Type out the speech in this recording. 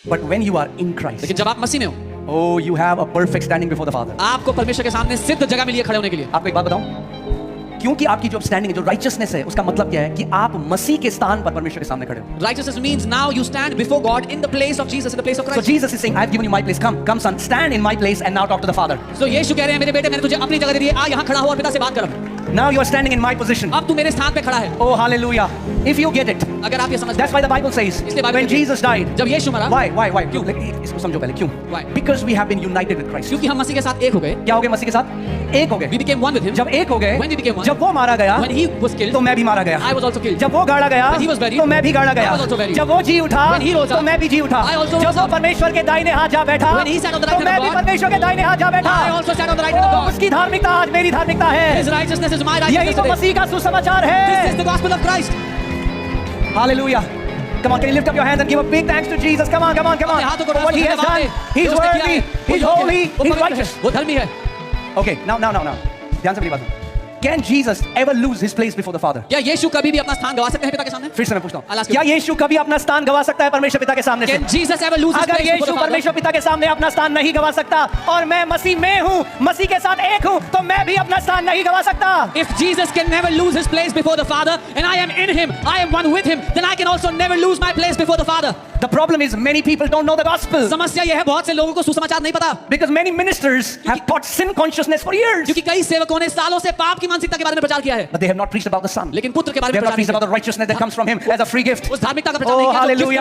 But when you are in Christ, लेकिन जब आप मसीह में हो, oh, you have a perfect standing before the Father. आपको परमेश्वर के सामने सिद्ध जगह मिली है खड़े होने के लिए। आपको एक बात बताऊं, क्योंकि आपकी जो स्टैंडिंग है, जो राइचियसनेस है, उसका मतलब क्या है कि आप मसीह के स्थान पर परमेश्वर के सामने खड़े हो। Righteousness means now you stand before God in the place of Jesus, in the place of So Christ. Jesus is saying, I've given you my place. Come son, stand in my place and now talk to the Father. So यीशु कह रहे हैं, मेरे बेटे मैंने तुझे अपनी जगह दे दी है, आ यहाँ खड़ा हो और पिता से बात कर। Now you are standing in my position. अब तू मेरे स्थान पे खड़ा है। Oh, hallelujah. If you get it, अगर आप ये समझ, that's why the Bible says, इसलिए बाइबल when कहती है, Jesus died, जब यीशु मरा, why? क्यों? इसको समझो पहले, क्यों? Why? Because we have been united with Christ. क्योंकि हम मसीह के साथ एक हो गए। क्या हो गए मसीह के साथ? एक हो गए। We became one with him. जब एक हो गए, When we became one, जब वो मारा गया, when he was killed, तो मैं भी मारा गया। I was also killed. जब वो गाड़ा गया, When he was buried, तो मैं भी गाड़ा गया। I was also buried. जब वो जी उठा, When he rose तो up, मैं भी जी उठा। I also जब rose वो up. परमेश्वर के दाहिने हाथ जा बैठा, When he sat on the तो right hand मैं of भी God, परमेश्वर के दाहिने हाथ जा बैठा। I also sat on the right hand of God. उसकी धार्मिकता आज मेरी धार्मिकता है। His righteousness is my यही righteousness तो today. मसीह का सुसमाचार This है। is the gospel of Christ. Hallelujah. Come on, can you lift up your hands and give a big thanks to Jesus? Come on. अपने हाथों को For what he has धन्यवाद done. दें। He's जो उसने किया worthy, है, वो he's योग्य है, holy, वो he's पवित्र है, righteous. वो धर्मी है। Okay, now. ध्यान से मेरी बात सुनो। Can Jesus ever lose his place before the Father? क्या यीशु कभी भी अपना स्थान गवा सकते हैं पिता के सामने? फिर से मैं पूछता I'll हूँ, ask you. क्या यीशु कभी अपना स्थान गवा सकता है परमेश्वर पिता के सामने से? Can Jesus ever lose his अगर place before Yeshu the Father? परमेश्वर पिता के सामने अपना स्थान नहीं गवा सकता और मैं मसीह में हूँ, मसीह के साथ एक हूँ, तो मैं भी अपना स्थान नहीं गवा सकता। If Jesus can never lose his place before the Father, and I am in him, I am one with him, then I can also never lose my place before the Father. The problem is many people don't know the gospel समस्या यह है बहुत से लोगों को सुसमाचार नहीं पता, because many ministers have taught sin consciousness for years, क्योंकि कई सेवकों ने सालों से पाप की मानसिकता के बारे में प्रचार किया है, but they have not preached about the Son. लेकिन पुत्र के बारे They में have not प्रचार preached नहीं about the किया। righteousness that comes from Him as a free gift. उस धार्मिकता का प्रचार Oh, नहीं किया जो hallelujah.